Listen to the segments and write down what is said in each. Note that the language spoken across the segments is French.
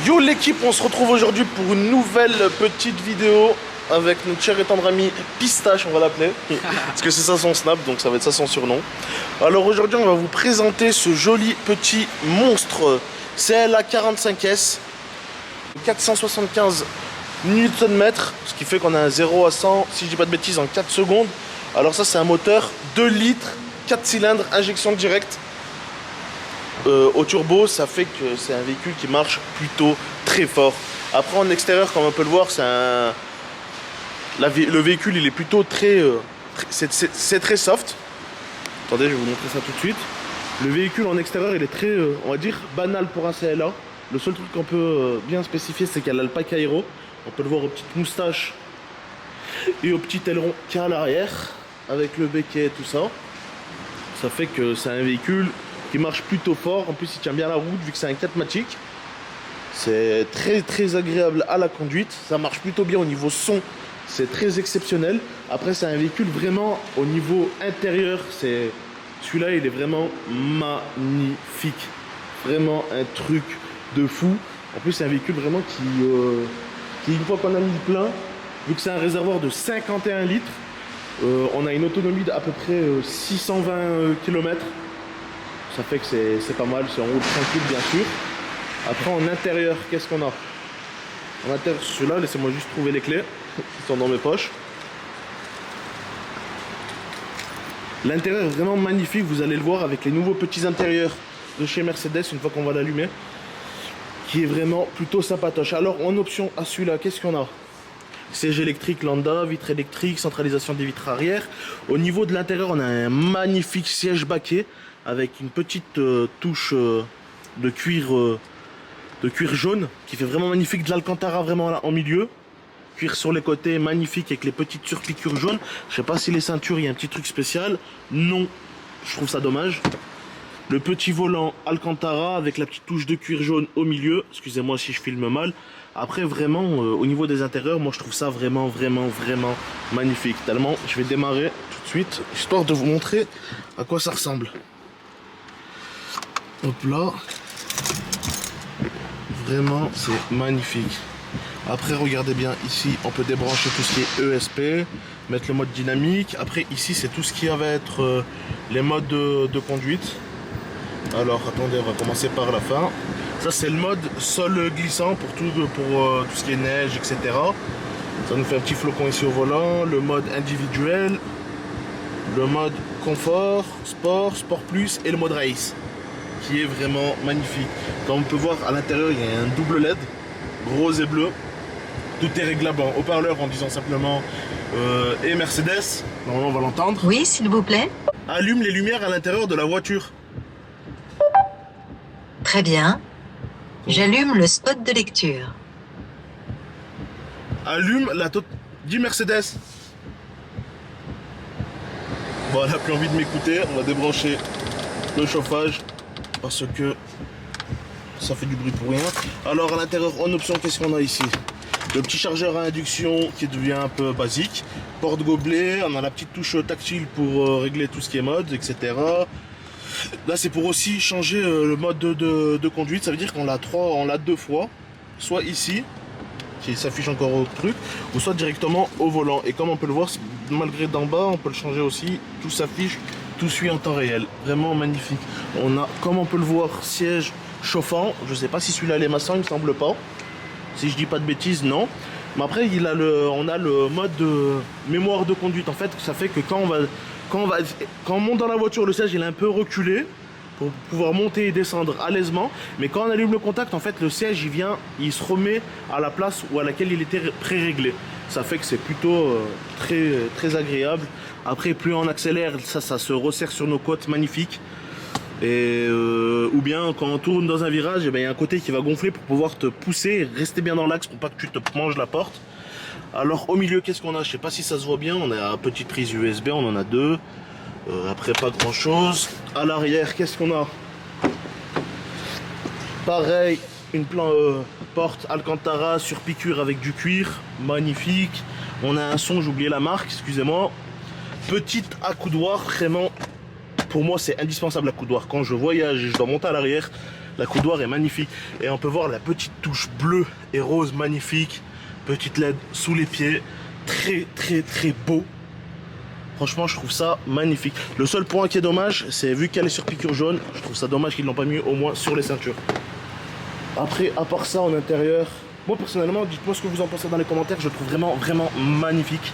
Yo l'équipe, on se retrouve aujourd'hui pour une nouvelle petite vidéo avec notre cher et tendre ami Pistache, on va l'appeler, parce que c'est ça son snap, donc ça va être ça son surnom. Alors aujourd'hui on va vous présenter ce joli petit monstre CLA 45S, 475 Nm, ce qui fait qu'on a un 0 à 100, si je dis pas de bêtises, en 4 secondes. Alors ça c'est un moteur 2 litres, 4 cylindres, injection directe. Au turbo, ça fait que c'est un véhicule qui marche plutôt très fort. Après en extérieur, comme on peut le voir, le véhicule il est plutôt très, c'est très soft. Attendez, je vais vous montrer ça tout de suite. Le véhicule en extérieur il est très, on va dire, banal pour un CLA. Le seul truc qu'on peut bien spécifier, c'est qu'elle a le pack aéro. On peut le voir aux petites moustaches et au petit aileron qu'il y a à l'arrière, avec le béquet et tout ça. Ça fait que c'est un véhicule qui marche plutôt fort. En plus il tient bien la route vu que c'est un 4MATIC. C'est très agréable à la conduite. Ça marche plutôt bien au niveau son. C'est très exceptionnel. Après c'est un véhicule vraiment au niveau intérieur. Celui-là il est vraiment magnifique. Vraiment un truc de fou. En plus c'est un véhicule vraiment qui une fois qu'on a mis le plein, vu que c'est un réservoir de 51 litres, on a une autonomie d'à peu près 620 km. Ça fait que c'est pas mal, c'est en route tranquille bien sûr. Après en intérieur, qu'est-ce qu'on a? En intérieur, celui-là, laissez-moi juste trouver les clés, qui sont dans mes poches. L'intérieur est vraiment magnifique, vous allez le voir avec les nouveaux petits intérieurs de chez Mercedes une fois qu'on va l'allumer. Qui est vraiment plutôt sympatoche. Alors en option à celui-là, qu'est-ce qu'on a? Siège électrique lambda, vitre électrique, centralisation des vitres arrière. Au niveau de l'intérieur, on a un magnifique siège baquet avec une petite touche de cuir jaune qui fait vraiment magnifique, de l'Alcantara vraiment là en milieu. Cuir sur les côtés, magnifique avec les petites surpiqûres jaunes. Je sais pas si les ceintures, il y a un petit truc spécial. Non, je trouve ça dommage. Le petit volant Alcantara avec la petite touche de cuir jaune au milieu. Excusez-moi si je filme mal. Après vraiment au niveau des intérieurs, moi je trouve ça vraiment magnifique. Tellement je vais démarrer tout de suite histoire de vous montrer à quoi ça ressemble. Hop là. Vraiment c'est magnifique. Après regardez bien ici, on peut débrancher tout ce qui est ESP, mettre le mode dynamique. Après ici c'est tout ce qui va être les modes de conduite. Alors attendez, on va commencer par la fin. Ça c'est le mode sol glissant pour tout ce qui est neige, etc. Ça nous fait un petit flocon ici au volant. Le mode individuel, le mode confort, sport plus et le mode race qui est vraiment magnifique. Comme on peut voir à l'intérieur il y a un double LED, rose et bleu. Tout est réglable en haut-parleur en disant simplement et Mercedes. Normalement on va l'entendre. Oui, s'il vous plaît. Allume les lumières à l'intérieur de la voiture. Très bien. J'allume le spot de lecture. Allume la dis Mercedes. Bon, elle n'a plus envie de m'écouter. On va débrancher le chauffage parce que ça fait du bruit pour rien. Alors à l'intérieur, en option, qu'est-ce qu'on a ici? Le petit chargeur à induction qui devient un peu basique. Porte-gobelet. On a la petite touche tactile pour régler tout ce qui est mode, etc. Là c'est pour aussi changer le mode de conduite. Ça veut dire qu'on l'a deux fois. Soit ici, qui s'affiche encore au truc, ou soit directement au volant. Et comme on peut le voir, malgré d'en bas, on peut le changer aussi. Tout s'affiche, tout suit en temps réel. Vraiment magnifique. On a, comme on peut le voir, siège chauffant. Je sais pas si celui-là est maçon, il me semble pas. Si je dis pas de bêtises, non. Mais après, on a le mode de mémoire de conduite. En fait, ça fait que quand on monte dans la voiture, le siège il est un peu reculé pour pouvoir monter et descendre à l'aisement. Mais quand on allume le contact, en fait, le siège il se remet à la place à laquelle il était pré-réglé. Ça fait que c'est plutôt très agréable. Après, plus on accélère, ça se resserre sur nos côtes, magnifique. Et ou bien quand on tourne dans un virage, il y a un côté qui va gonfler pour pouvoir te pousser et rester bien dans l'axe pour pas que tu te manges la porte. Alors au milieu, qu'est-ce qu'on a? Je sais pas si ça se voit bien. On a une petite prise USB, on en a deux. Après pas grand chose. À l'arrière, qu'est-ce qu'on a? Pareil, une porte Alcantara sur piqûre avec du cuir, magnifique. On a un son, j'ai oublié la marque, excusez-moi. Petite accoudoir, vraiment. Pour moi c'est indispensable l'accoudoir. Quand je voyage et je dois monter à l'arrière, L'accoudoir est magnifique. Et on peut voir la petite touche bleue et rose magnifique. Petite LED sous les pieds. Très très très beau. Franchement, je trouve ça magnifique. Le seul point qui est dommage, c'est vu qu'elle est sur piqûre jaune, je trouve ça dommage qu'ils l'ont pas mis au moins sur les ceintures. Après, à part ça, en intérieur, moi personnellement, dites-moi ce que vous en pensez dans les commentaires. Je le trouve vraiment vraiment magnifique.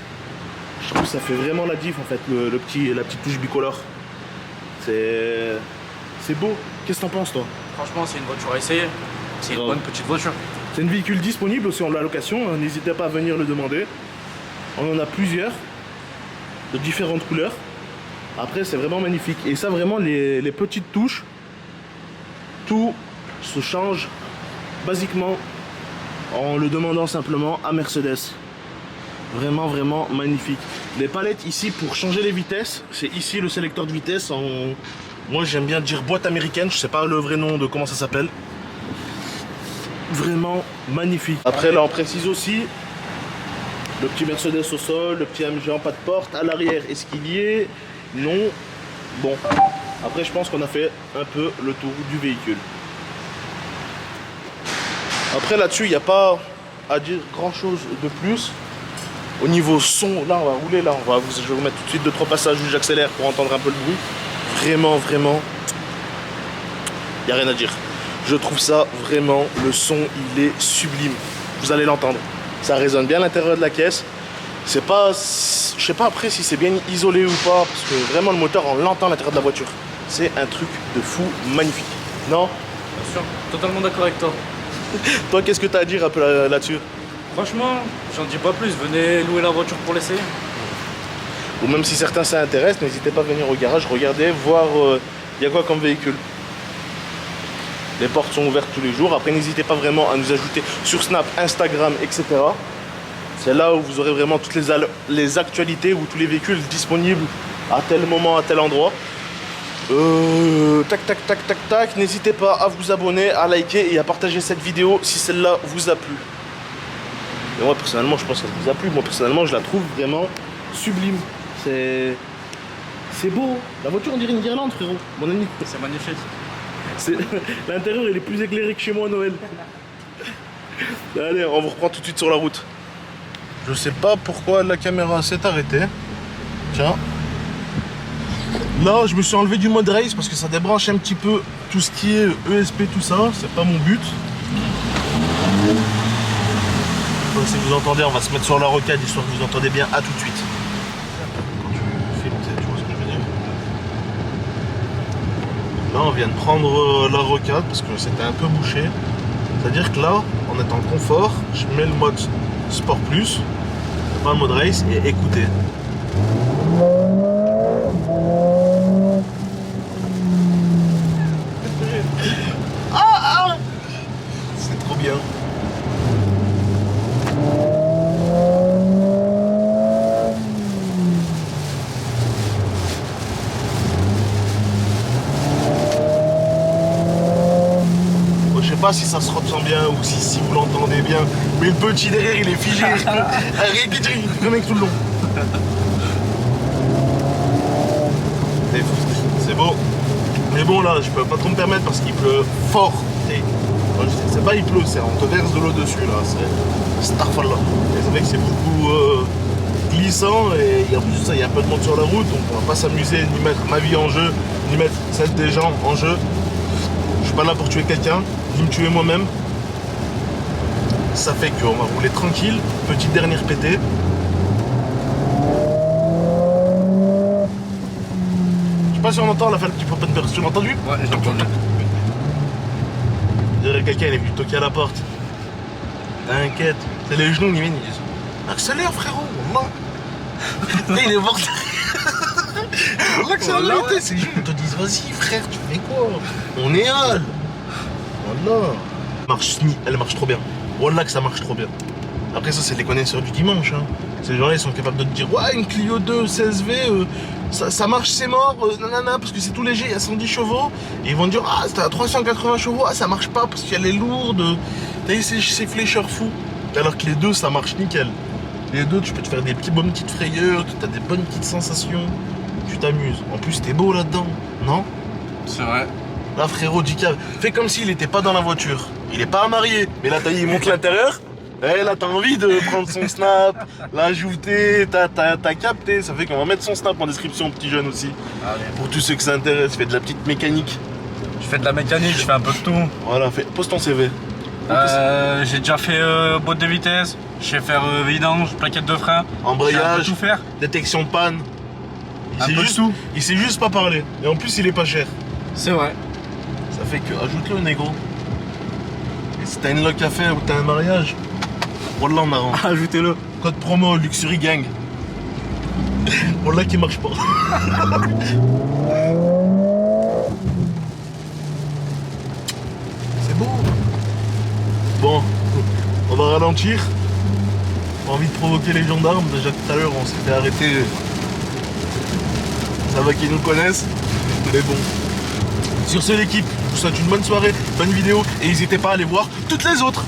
Je trouve que ça fait vraiment la diff en fait, la petite touche bicolore. C'est beau. Qu'est-ce que t'en penses toi? Franchement, c'est une voiture à essayer. C'est une bonne petite voiture. C'est une véhicule disponible aussi en location. N'hésitez pas à venir le demander. On en a plusieurs de différentes couleurs. Après, c'est vraiment magnifique. Et ça, vraiment, les petites touches, tout se change basiquement en le demandant simplement à Mercedes. Vraiment, vraiment magnifique. Les palettes ici pour changer les vitesses, c'est ici le sélecteur de vitesse en... Moi, j'aime bien dire boîte américaine. Je sais pas le vrai nom de comment ça s'appelle. Vraiment magnifique. Après, là, on précise aussi le petit Mercedes au sol, le petit AMG en pas de porte, à l'arrière escalier, non. Bon, après je pense qu'on a fait un peu le tour du véhicule. Après là-dessus, il n'y a pas à dire grand chose de plus. Au niveau son, là on va rouler, là je vais vous mettre tout de suite 2-3 passages où j'accélère pour entendre un peu le bruit. Vraiment, vraiment, il n'y a rien à dire. Je trouve ça vraiment, le son il est sublime. Vous allez l'entendre. Ça résonne bien à l'intérieur de la caisse. C'est pas... Je sais pas après si c'est bien isolé ou pas, parce que vraiment le moteur, on l'entend à l'intérieur de la voiture. C'est un truc de fou magnifique. Non? Bien sûr, totalement d'accord avec toi. Toi, qu'est-ce que tu as à dire un peu là-dessus? Franchement, j'en dis pas plus. Venez louer la voiture pour l'essayer. Ou même si certains ça intéresse, n'hésitez pas à venir au garage, regardez, voir il y a quoi comme véhicule. Les portes sont ouvertes tous les jours. Après, n'hésitez pas vraiment à nous ajouter sur Snap, Instagram, etc. C'est là où vous aurez vraiment toutes les actualités ou tous les véhicules disponibles à tel moment, à tel endroit. Tac, tac, tac, tac, tac. N'hésitez pas à vous abonner, à liker et à partager cette vidéo si celle-là vous a plu. Et moi, personnellement, je pense qu'elle vous a plu. Moi, personnellement, je la trouve vraiment sublime. C'est beau. La voiture, on dirait une guirlande, frérot. Mon ami. C'est magnifique. L'intérieur il est plus éclairé que chez moi à Noël. Allez, on vous reprend tout de suite sur la route. Je sais pas pourquoi la caméra s'est arrêtée. Tiens. Là, je me suis enlevé du mode race parce que ça débranche un petit peu tout ce qui est ESP, tout ça. C'est pas mon but. Donc, si vous entendez, on va se mettre sur la rocade histoire que vous entendez bien. À tout de suite. Là, on vient de prendre la rocade parce que c'était un peu bouché. C'est-à-dire que là, on est en confort. Je mets le mode Sport Plus, pas le mode Race, et écoutez. Ah, c'est trop bien. Je sais pas si ça se ressent bien ou si vous l'entendez bien, mais le petit derrière il est figé. Comme avec tout le long. C'est beau. Mais bon là, je peux pas trop me permettre parce qu'il pleut fort. C'est pas il pleut, c'est on te verse de l'eau dessus là. C'est Starfall là. Et c'est vrai que c'est beaucoup glissant et en plus de ça, il y a un peu de monde sur la route, donc on va pas s'amuser ni mettre ma vie en jeu, ni mettre celle des gens en jeu. Je suis pas là pour tuer quelqu'un, ni me tuer moi-même. Ça fait qu'on va rouler tranquille. Petite dernière pétée. Je sais pas si on entend la fin du petit pop burst. Tu l'as entendu? Ouais, j'ai entendu. Quelqu'un il est venu toquer à la porte. T'inquiète. C'est les genoux qui viennent, ils disent accélère frérot, wallah. Il est mort. Wallah que c'est la vérité, c'est les genoux, ils te disent vas-y frère, tu fais quoi? On est hal. Wallah. Elle marche trop bien. Wallah que ça marche trop bien. Après ça c'est les connaisseurs du dimanche. Hein. Ces gens-là ils sont capables de te dire ouais une Clio 2 16V ça marche c'est mort, nanana, parce que c'est tout léger, il y a 110 chevaux. Et ils vont te dire ah c'était à 380 chevaux, ah ça marche pas parce qu'elle est lourde. T'as vu ces flécheurs fous. Alors que les deux ça marche nickel. Les deux tu peux te faire des bonnes petites frayeurs, tu as des bonnes petites sensations. Tu t'amuses. En plus t'es beau là-dedans, non? C'est vrai. Là, frérot, Jika, fais comme s'il était pas dans la voiture. Il est pas marié, mais là, il monte l'intérieur. Et là, t'as envie de prendre son snap, l'ajouter, t'as capté. Ça fait qu'on va mettre son snap en description, petit jeune aussi. Allez. Pour tous ceux que ça intéresse, fais de la petite mécanique. Je fais de la mécanique, je fais un peu de tout. Voilà, pose ton CV. J'ai déjà fait boîte de vitesse, je sais faire vidange, plaquette de frein. Je sais un peu Embrayage, tout faire. détection de panne. Un peu de tout. Il sait juste pas parler. Et en plus, il est pas cher. C'est vrai. Ça fait que, ajoute-le, négro. Et si t'as une loc à faire ou t'as un mariage, Wallah, on arrange. Ajoutez-le. Code promo Luxury Gang. Wallah qui marche pas. C'est beau. Bon, on va ralentir. Pas envie de provoquer les gendarmes. Déjà tout à l'heure, on s'est fait arrêter. Ça va qu'ils nous connaissent. Mais bon. Sur ce, l'équipe, je vous souhaite une bonne soirée, bonne vidéo. Et n'hésitez pas à aller voir toutes les autres.